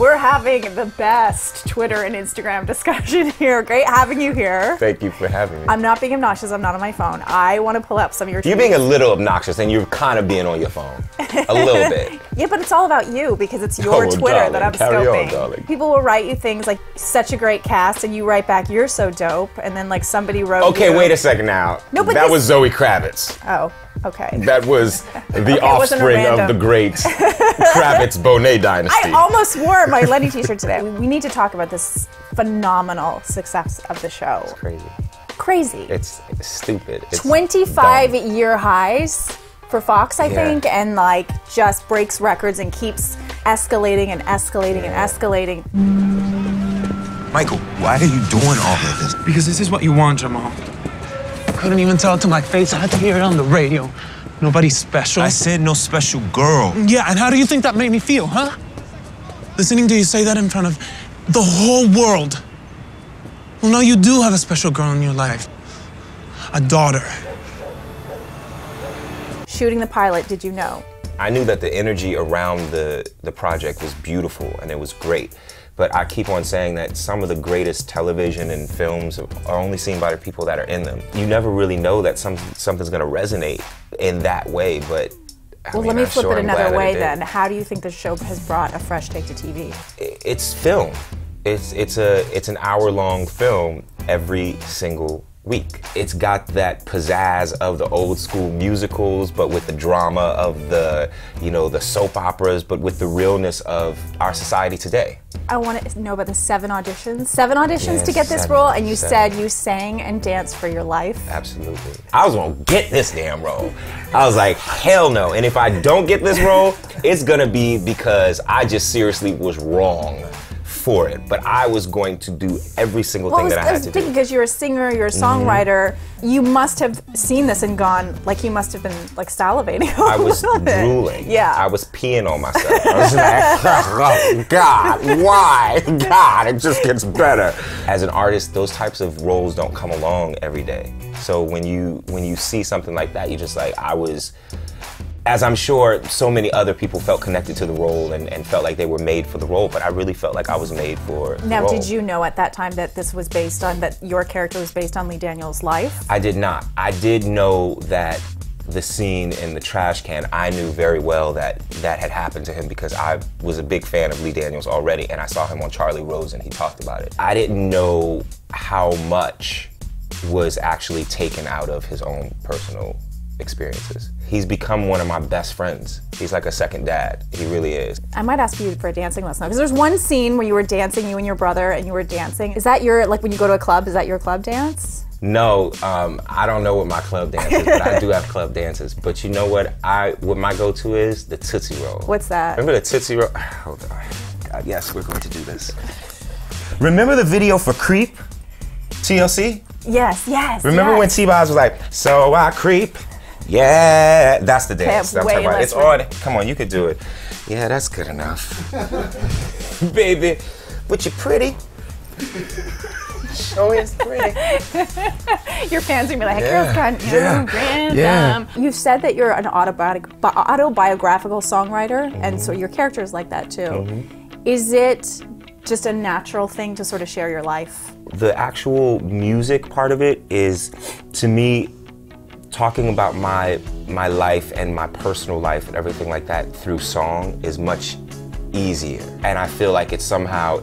We're having the best Twitter and Instagram discussion here. Great having you here. Thank you for having me. I'm not being obnoxious. I'm not on my phone. I want to pull up some of your tweets. You're being a little obnoxious, and you're kind of being on your phone. A little bit. Yeah, but it's all about you because it's your Twitter darling, that I'm carry scoping. on, darling. People will write you things like, such a great cast, and you write back, you're so dope. And then like somebody wrote Okay, wait a second now. No, but that was Zoe Kravitz. Oh, okay. That was the offspring of the great Kravitz-Bonet dynasty. I almost wore my Lenny t-shirt today. We need to talk about this phenomenal success of the show. It's crazy. Crazy. It's stupid. It's 25-year highs for Fox, I think, and like just breaks records and keeps escalating and escalating and escalating. Michael, why are you doing all of this? Because this is what you want, Jamal. Couldn't even tell it to my face. I had to hear it on the radio. Nobody's special. I said no special girl. Yeah, and how do you think that made me feel, huh? Listening to you say that in front of the whole world. Well, no, you do have a special girl in your life. A daughter. Shooting the pilot, did you know? I knew that the energy around the project was beautiful and it was great. But I keep on saying that some of the greatest television and films are only seen by the people that are in them. You never really know that something's going to resonate in that way, but well, let me flip it another way then. How do you think the show has brought a fresh take to TV? It's film. It's an hour-long film every single week. It's got that pizzazz of the old school musicals, but with the drama of the soap operas, but with the realness of our society today. I want to know about the 7 auditions. 7 auditions to get this role, and you said you sang and danced for your life. Absolutely. I was gonna get this damn role. I was like, hell no. And if I don't get this role, it's gonna be because I just seriously was wrong for it, but I was going to do every single thing that I had to do. Because you're a singer, you're a songwriter, you must have seen this and gone, like you must have been like salivating. I was drooling. Yeah. I was peeing on myself. I was like, oh God, why? God, it just gets better. As an artist, those types of roles don't come along every day. So when you see something like that, you just like, as I'm sure so many other people felt connected to the role and felt like they were made for the role, but I really felt like I was made for the role. Now, did you know at that time that this was based on, that your character was based on Lee Daniels' life? I did not. I did know that the scene in the trash can, I knew very well that had happened to him because I was a big fan of Lee Daniels already, and I saw him on Charlie Rose and he talked about it. I didn't know how much was actually taken out of his own personal experiences. He's become one of my best friends. He's like a second dad. He really is. I might ask you for a dancing lesson because there's one scene where you were dancing, you and your brother, and you were dancing. Is that your, like when you go to a club, is that your club dance? No, I don't know what my club dance is, but I do have club dances. But you know what my go-to is? The Tootsie Roll. What's that? Remember the Tootsie Roll? Hold on. God, yes, we're going to do this. Remember the video for Creep? TLC? Yes, yes. Remember when T-Boz was like, so I creep? Yeah, that's the dance. I'm talking about. It's on. Come on, you could do it. Yeah, that's good enough. Baby, but you're pretty. Show is pretty. Your fans are gonna be like, girl's gone random. You've said that you're an autobiographical songwriter, and so your character is like that too. Is it just a natural thing to sort of share your life? The actual music part of it is, to me, talking about my life and my personal life and everything like that through song is much easier. And I feel like it's somehow,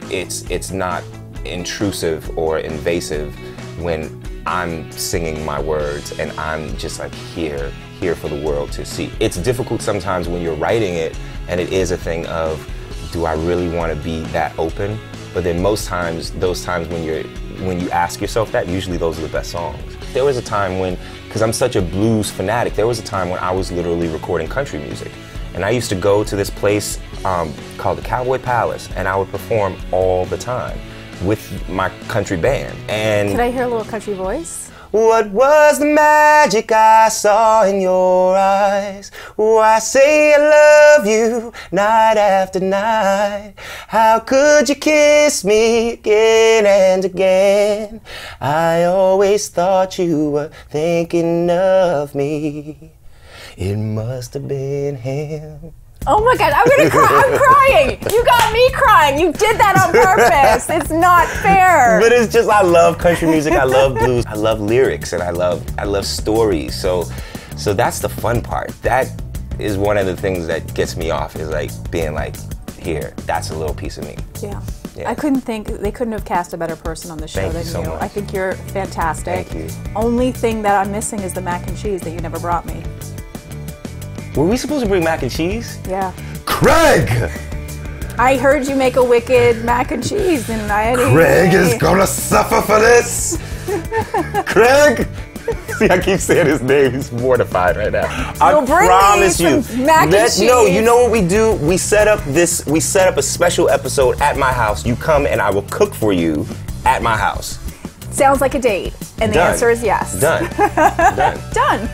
it's not intrusive or invasive when I'm singing my words and I'm just like here for the world to see. It's difficult sometimes when you're writing it and it is a thing of, do I really want to be that open? But then most times, those times when you ask yourself that, usually those are the best songs. There was a time when, because I'm such a blues fanatic, there was a time when I was literally recording country music. And I used to go to this place called the Cowboy Palace, and I would perform all the time with my country band. And could I hear a little country voice? What was the magic I saw in your eyes? Oh, I say I love you night after night. How could you kiss me again and again? I always thought you were thinking of me. It must have been him. Oh my God, I'm gonna cry. I'm crying. You got me crying. You did that on purpose. It's not fair. But it's just, I love country music. I love blues. I love lyrics, and I love stories. So that's the fun part. That is one of the things that gets me off, is like being like, here, that's a little piece of me. Yeah. Yeah. They couldn't have cast a better person on the show Thank than you so much. I think you're fantastic. Thank you. Only thing that I'm missing is the mac and cheese that you never brought me. Were we supposed to bring mac and cheese? Yeah. Craig! I heard you make a wicked mac and cheese, and I didn't. Craig is gonna suffer for this! Craig! See, I keep saying his name. He's mortified right now. I promise you. Mac and cheese. No, you know what we do? We set up a special episode at my house. You come and I will cook for you at my house. Sounds like a date. And the Done. answer is yes. Done. Done. Done.